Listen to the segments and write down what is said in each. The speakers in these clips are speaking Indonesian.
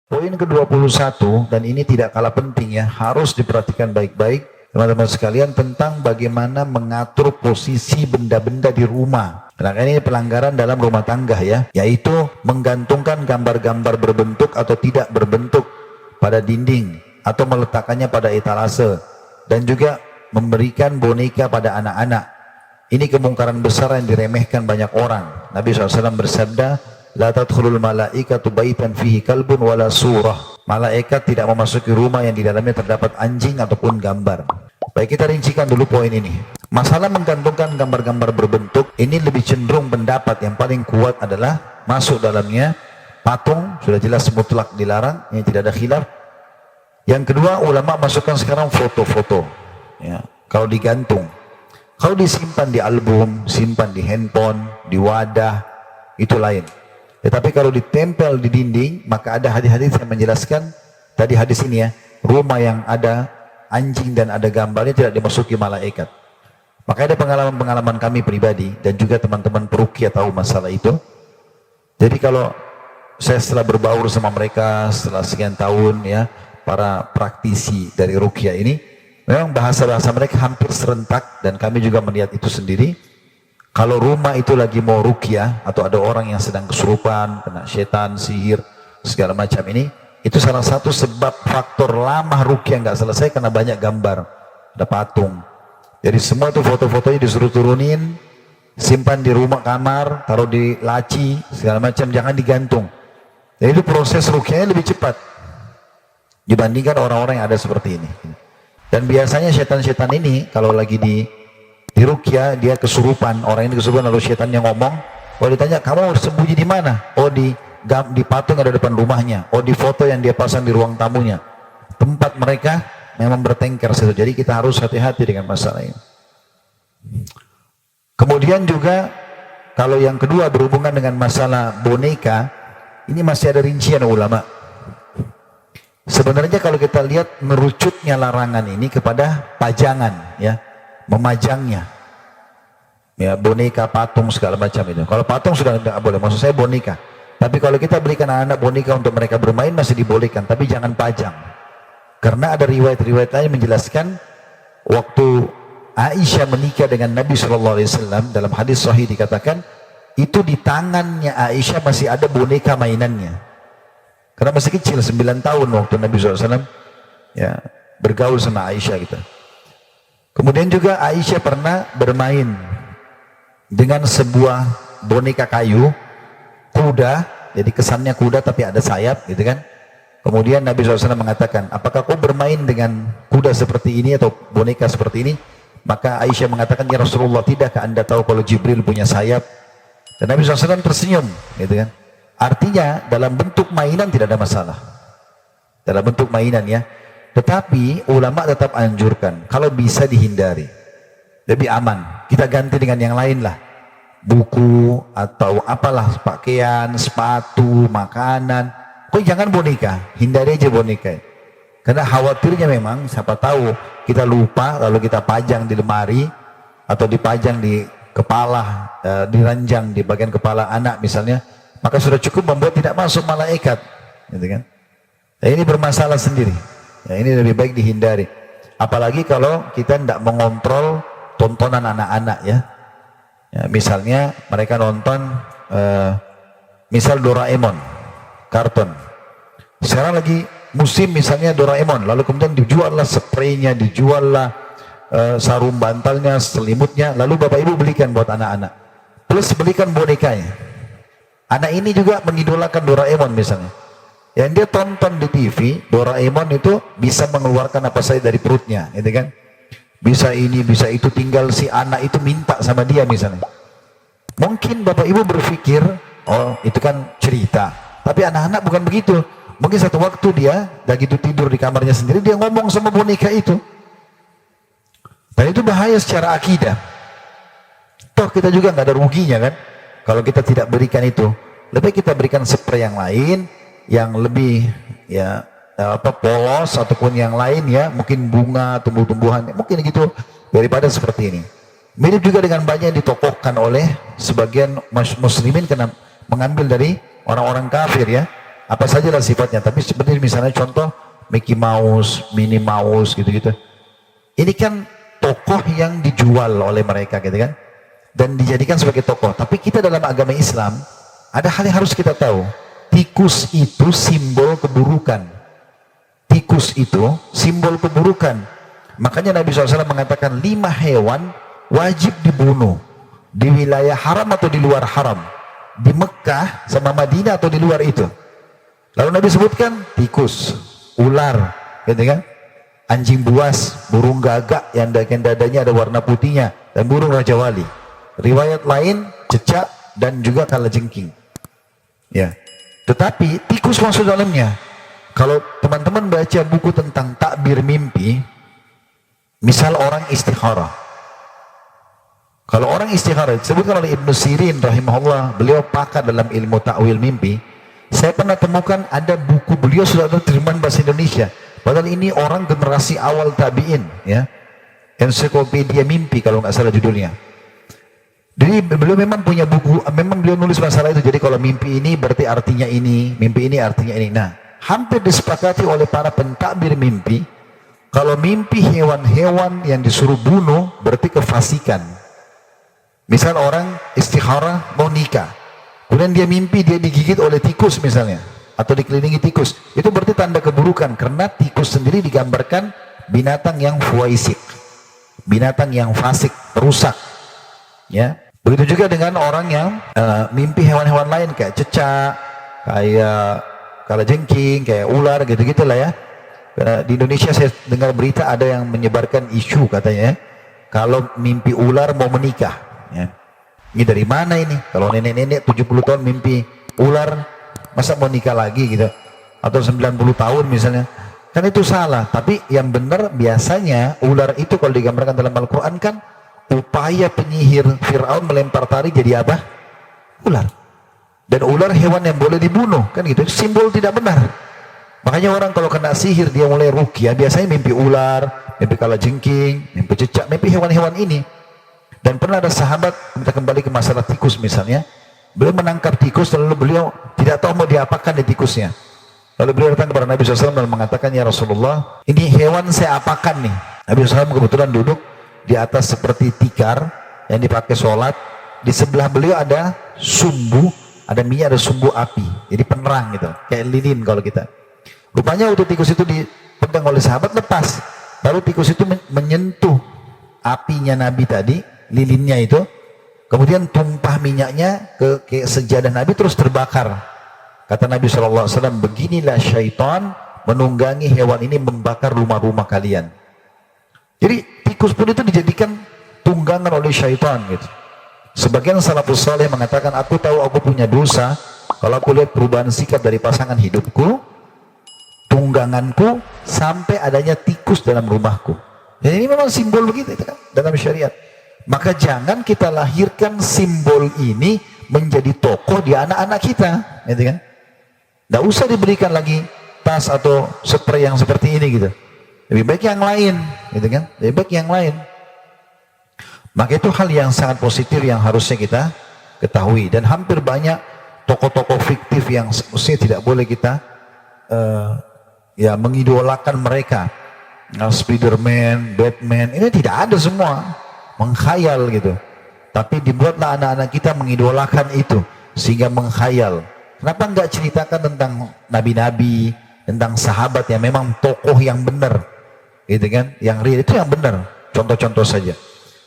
Poin ke-21, dan ini tidak kalah penting ya, harus diperhatikan baik-baik teman-teman sekalian, tentang bagaimana mengatur posisi benda-benda di rumah. Karena ini pelanggaran dalam rumah tangga ya, yaitu menggantungkan gambar-gambar berbentuk atau tidak berbentuk pada dinding, atau meletakkannya pada etalase, dan juga memberikan boneka pada anak-anak. Ini kemungkaran besar yang diremehkan banyak orang. Nabi SAW bersabda, la tadkhulul malaikatu baitan fihi kalbun wala surah. Malaikat tidak memasuki rumah yang di dalamnya terdapat anjing ataupun gambar. Baik, kita rincikan dulu poin ini. Masalah menggantungkan gambar-gambar berbentuk, ini lebih cenderung pendapat yang paling kuat adalah masuk dalamnya patung, sudah jelas mutlak dilarang, ini tidak ada khilaf. Yang kedua, ulama masukkan sekarang foto-foto ya, kalau digantung. Kalau disimpan di album, simpan di handphone, di wadah, itu lain. Tetapi kalau ditempel di dinding, maka ada hadis-hadis yang menjelaskan, tadi hadis ini ya, rumah yang ada anjing dan ada gambarnya tidak dimasuki malaikat. Maka ada pengalaman-pengalaman kami pribadi, dan juga teman-teman peruqyah tahu masalah itu. Jadi kalau saya setelah berbaur sama mereka, setelah sekian tahun ya, para praktisi dari ruqyah ini, memang bahasa-bahasa mereka hampir serentak, dan kami juga melihat itu sendiri. Kalau rumah itu lagi mau ruqyah, atau ada orang yang sedang kesurupan, kena setan, sihir, segala macam ini, itu salah satu sebab faktor lama ruqyah nggak selesai karena banyak gambar, ada patung. Jadi semua itu foto-fotonya disuruh turunin, simpan di rumah kamar, taruh di laci, segala macam, jangan digantung. Jadi itu proses ruqyahnya lebih cepat dibandingkan orang-orang yang ada seperti ini. Dan biasanya setan-setan ini kalau lagi di ruqyah, dia kesurupan, orang ini kesurupan, lalu setannya ngomong, kalau ditanya kamu sembunyi di mana? Oh di patung ada depan rumahnya, oh di foto yang dia pasang di ruang tamunya. Tempat mereka memang bertengkar situ. Jadi kita harus hati-hati dengan masalah ini. Kemudian juga kalau yang kedua berhubungan dengan masalah boneka, ini masih ada rincian ulama. Sebenarnya kalau kita lihat merucutnya larangan ini kepada pajangan ya, memajangnya ya, boneka, patung, segala macam itu. Kalau patung sudah tidak boleh, maksud saya boneka. Tapi kalau kita belikan anak-anak boneka untuk mereka bermain masih dibolehkan, tapi jangan pajang. Karena ada riwayat-riwayat lain menjelaskan waktu Aisyah menikah dengan Nabi SAW, dalam hadis sahih dikatakan itu di tangannya Aisyah masih ada boneka mainannya, karena masih kecil, 9 tahun waktu Nabi SAW ya, bergaul sama Aisyah gitu. Kemudian juga Aisyah pernah bermain dengan sebuah boneka kayu, kuda, jadi kesannya kuda tapi ada sayap gitu kan. Kemudian Nabi SAW mengatakan, apakah kau bermain dengan kuda seperti ini atau boneka seperti ini? Maka Aisyah mengatakan, ya Rasulullah, tidakkah anda tahu kalau Jibril punya sayap? Dan Nabi SAW tersenyum gitu kan. Artinya dalam bentuk mainan tidak ada masalah, dalam bentuk mainan ya. Tetapi ulama tetap anjurkan kalau bisa dihindari, lebih aman kita ganti dengan yang lain lah, buku atau apalah, pakaian, sepatu, makanan. Kok jangan boneka, hindari aja boneka. Karena khawatirnya memang siapa tahu kita lupa lalu kita pajang di lemari atau dipajang di kepala, diranjang di bagian kepala anak misalnya, maka sudah cukup membuat tidak masuk malaikat, gitu kan? Nah, ini bermasalah sendiri. Ya, ini lebih baik dihindari. Apalagi kalau kita tidak mengontrol tontonan anak-anak ya. Ya, misalnya mereka nonton misal Doraemon, kartun. Sekarang lagi musim misalnya Doraemon, lalu kemudian dijuallah spraynya, dijuallah sarung bantalnya, selimutnya, lalu bapak ibu belikan buat anak-anak, plus belikan bonekanya. Anak ini juga mengidolakan Doraemon misalnya, yang dia tonton di TV, Doraemon itu bisa mengeluarkan apa saja dari perutnya, gitu kan? Bisa ini, bisa itu, tinggal si anak itu minta sama dia misalnya. Mungkin bapak ibu berpikir, oh itu kan cerita, tapi anak-anak bukan begitu. Mungkin satu waktu dia lagi tidur di kamarnya sendiri, dia ngomong sama boneka itu, dan itu bahaya secara akidah. Toh kita juga nggak ada ruginya kan kalau kita tidak berikan itu. Lebih kita berikan spray yang lain, yang lebih ya polos ataupun yang lain ya, mungkin bunga, tumbuh-tumbuhan, mungkin gitu, daripada seperti ini. Mirip juga dengan banyak yang ditokohkan oleh sebagian muslimin karena mengambil dari orang-orang kafir ya. apa saja lah sifatnya. Tapi sebenarnya misalnya contoh Mickey Mouse, Minnie Mouse gitu-gitu. Ini kan tokoh yang dijual oleh mereka gitu kan. Dan dijadikan sebagai tokoh. Tapi kita dalam agama Islam, ada hal yang harus kita tahu. Tikus itu simbol keburukan. Tikus itu simbol keburukan. Makanya Nabi SAW mengatakan 5 hewan wajib dibunuh. Di wilayah haram atau di luar haram. Di Mekah sama Madinah atau di luar itu. Lalu Nabi sebutkan tikus, ular, gitu kan? Anjing buas, burung gagak yang dadanya ada warna putihnya, dan burung Raja Wali. Riwayat lain cecak dan juga kalajengking. Ya. Tetapi tikus masuk dalamnya. Kalau teman-teman baca buku tentang takbir mimpi, misal orang istikharah. Kalau orang istikharah disebutkan oleh Ibnu Sirin rahimahullah, beliau pakar dalam ilmu ta'wil mimpi. Saya pernah temukan ada buku beliau sudah ada terjemahan bahasa Indonesia. Padahal ini orang generasi awal tabi'in, ya. Ensiklopedia mimpi kalau nggak salah judulnya. Jadi beliau memang punya buku, memang beliau nulis masalah itu. Jadi kalau mimpi ini berarti artinya ini, mimpi ini artinya ini. Nah, hampir disepakati oleh para pentakbir mimpi, kalau mimpi hewan-hewan yang disuruh bunuh berarti kefasikan. Misal orang istikharah mau nikah, kemudian dia mimpi dia digigit oleh tikus misalnya, atau dikelilingi tikus, itu berarti tanda keburukan, karena tikus sendiri digambarkan binatang yang fuaisik, binatang yang fasik, perusak, ya. Begitu juga dengan orang yang mimpi hewan-hewan lain kayak cecak, kayak kalajengking, kayak ular, gitu-gitu lah ya. Di Indonesia saya dengar berita ada yang menyebarkan isu katanya, kalau mimpi ular mau menikah, ya. Ini dari mana ini? Kalau nenek-nenek 70 tahun mimpi ular, masa mau nikah lagi gitu? Atau 90 tahun misalnya. Kan itu salah. Tapi yang benar biasanya ular itu kalau digambarkan dalam Al-Quran kan upaya penyihir Fir'aun melempar tari jadi apa? Ular. Dan ular hewan yang boleh dibunuh, kan gitu. Simbol tidak benar. Makanya orang kalau kena sihir dia mulai ruqyah, biasanya mimpi ular, mimpi kalajengking, mimpi cecak, mimpi hewan-hewan ini. Dan pernah ada sahabat, kita kembali ke masalah tikus misalnya, beliau menangkap tikus lalu beliau tidak tahu mau diapakan di tikusnya. Lalu beliau datang kepada Nabi SAW dan mengatakan, ya Rasulullah, ini hewan saya apakan nih? Nabi SAW kebetulan duduk di atas seperti tikar yang dipakai sholat. Di sebelah beliau ada sumbu, ada minyak, ada sumbu api, jadi penerang gitu, kayak lilin kalau kita. Rupanya waktu tikus itu dipegang oleh sahabat, lepas. Lalu tikus itu menyentuh apinya Nabi tadi, lilinnya itu, kemudian tumpah minyaknya ke sejadah Nabi terus terbakar. Kata Nabi SAW, beginilah syaitan menunggangi hewan ini membakar rumah-rumah kalian. Jadi tikus pun itu dijadikan tunggangan oleh syaitan gitu. Sebagian salafus saleh mengatakan, aku tahu aku punya dosa kalau aku lihat perubahan sikap dari pasangan hidupku, tungganganku, sampai adanya tikus dalam rumahku. Dan ini memang simbol begitu itu kan dalam syariat. Maka jangan kita lahirkan simbol ini menjadi tokoh di anak-anak kita, gitu kan? Tidak usah diberikan lagi tas atau spray yang seperti ini gitu. Lebih baik yang lain, gitu kan? Lebih baik yang lain. Maka itu hal yang sangat positif yang harusnya kita ketahui. Dan hampir banyak tokoh-tokoh fiktif yang mestinya tidak boleh kita ya mengidolakan mereka. Spiderman, Batman, ini tidak ada semua, mengkhayal gitu. Tapi dibuatlah anak-anak kita mengidolakan itu sehingga mengkhayal. Kenapa enggak ceritakan tentang nabi-nabi, tentang sahabat yang memang tokoh yang benar, gitu kan? Yang real itu yang benar. Contoh-contoh saja.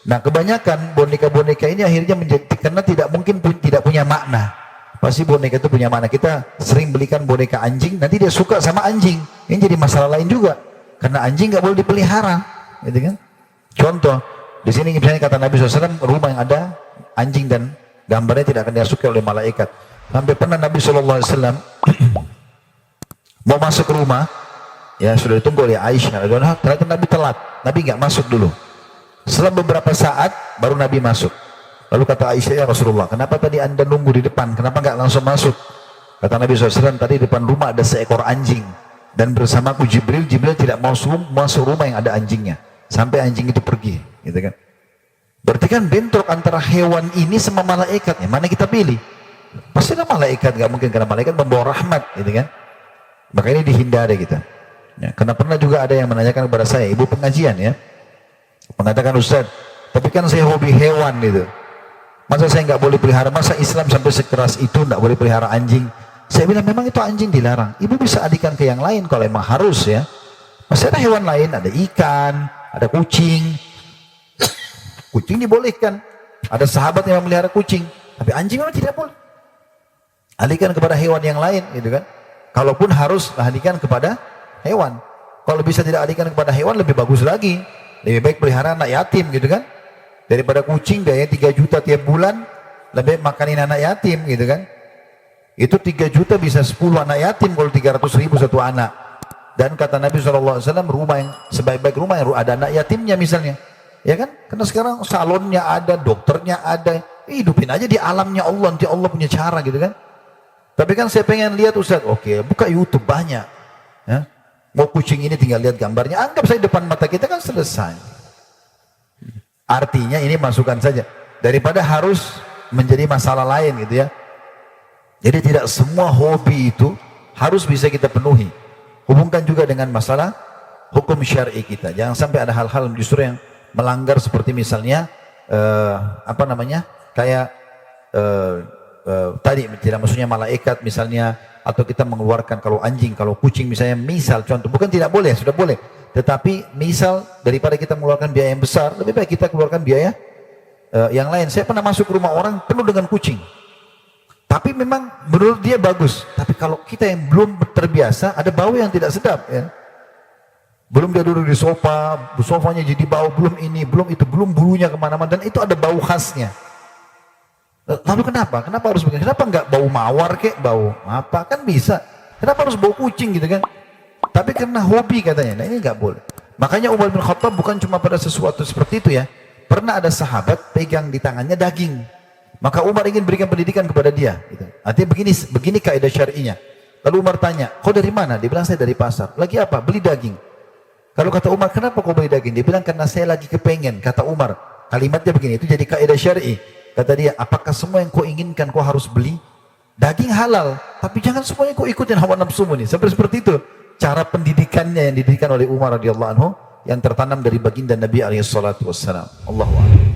Nah, kebanyakan boneka-boneka ini akhirnya menjadi, karena tidak mungkin tidak punya makna. Pasti boneka itu punya makna. Kita sering belikan boneka anjing, nanti dia suka sama anjing. Ini jadi masalah lain juga. Karena anjing nggak boleh dipelihara, gitu kan? Contoh, di sini misalnya kata Nabi SAW, rumah yang ada anjing dan gambarnya tidak akan disukai oleh malaikat. Sampai pernah Nabi SAW mau masuk ke rumah, ya sudah ditunggu oleh Aisyah. Ternyata Nabi telat, Nabi nggak masuk dulu. Setelah beberapa saat baru Nabi masuk. Lalu kata Aisyah, ya Rasulullah, kenapa tadi anda nunggu di depan? Kenapa nggak langsung masuk? Kata Nabi SAW, tadi di depan rumah ada seekor anjing. Dan bersamaku Jibril tidak mau masuk rumah yang ada anjingnya. Sampai anjing itu pergi, gitu kan. Berarti kan bentrok antara hewan ini sama malaikat. Mana kita pilih? Pasti ada malaikat, nggak mungkin, karena malaikat membawa rahmat, gitu kan. Maka ini dihindari kita. Ya, karena pernah juga ada yang menanyakan kepada saya, ibu pengajian ya, mengatakan, Ustaz, tapi kan saya hobi hewan gitu. Masa saya nggak boleh pelihara? Masa Islam sampai sekeras itu nggak boleh pelihara anjing? Saya bilang memang itu anjing dilarang. Ibu bisa alihkan ke yang lain kalau emang harus ya. Masih ada hewan lain, ada ikan, ada kucing. Kucing dibolehkan. Ada sahabat yang memelihara kucing, tapi anjing memang tidak boleh. Alihkan kepada hewan yang lain, gitu kan? Kalaupun harus alihkan kepada hewan. Kalau bisa tidak alihkan kepada hewan lebih bagus lagi. Lebih baik pelihara anak yatim, gitu kan? Daripada kucing biayanya 3 juta tiap bulan, lebih baik makanin anak yatim, gitu kan? Itu 3 juta bisa 10 anak yatim kalau 300 ribu satu anak. Dan kata Nabi SAW, rumah yang sebaik-baik rumah yang ada anak yatimnya misalnya. Ya kan? Karena sekarang salonnya ada, dokternya ada. Hidupin aja di alamnya Allah, nanti Allah punya cara gitu kan. Tapi kan saya pengen lihat Ustaz, oke, buka YouTube banyak. Ya. Mau kucing ini tinggal lihat gambarnya, anggap saya depan mata kita kan selesai. Artinya ini masukan saja. Daripada harus menjadi masalah lain gitu ya. Jadi tidak semua hobi itu harus bisa kita penuhi. Hubungkan juga dengan masalah hukum syar'i kita. Jangan sampai ada hal-hal justru yang melanggar seperti misalnya kayak tadi tidak maksudnya malaikat misalnya, atau kita mengeluarkan kalau anjing, kalau kucing misalnya, misal contoh, bukan tidak boleh, sudah boleh, tetapi misal daripada kita mengeluarkan biaya yang besar, lebih baik kita keluarkan biaya yang lain. Saya pernah masuk ke rumah orang penuh dengan kucing, tapi memang menurut dia bagus, tapi kalau kita yang belum terbiasa, ada bau yang tidak sedap ya. Belum dia duduk di sofanya jadi bau, belum ini, belum itu, belum bulunya kemana-mana, dan itu ada bau khasnya. Lalu kenapa? Kenapa harus begini? Kenapa enggak bau mawar kek, bau apa? Kan bisa. Kenapa harus bau kucing gitu kan? Tapi karena hobi katanya, nah ini enggak boleh. Makanya Umar bin Khattab bukan cuma pada sesuatu seperti itu ya. Pernah ada sahabat pegang di tangannya daging. Maka Umar ingin berikan pendidikan kepada dia. Gitu. Artinya begini kaidah syar'inya. Lalu Umar tanya, kau dari mana? Dia bilang, saya dari pasar. Lagi apa? Beli daging. Kalau kata Umar, kenapa kau beli daging? Dia bilang, karena saya lagi kepengen. Kata Umar, kalimatnya begini, itu jadi kaidah syar'i. Kata dia, apakah semua yang kau inginkan kau harus beli? Daging halal, tapi jangan semuanya kau ikutin hawa nafsumu nih. Sampai seperti itu. Cara pendidikannya yang didirikan oleh Umar radhiyallahu anhu, yang tertanam dari baginda Nabi alaihi salatu wassalam. Allahu a'lam.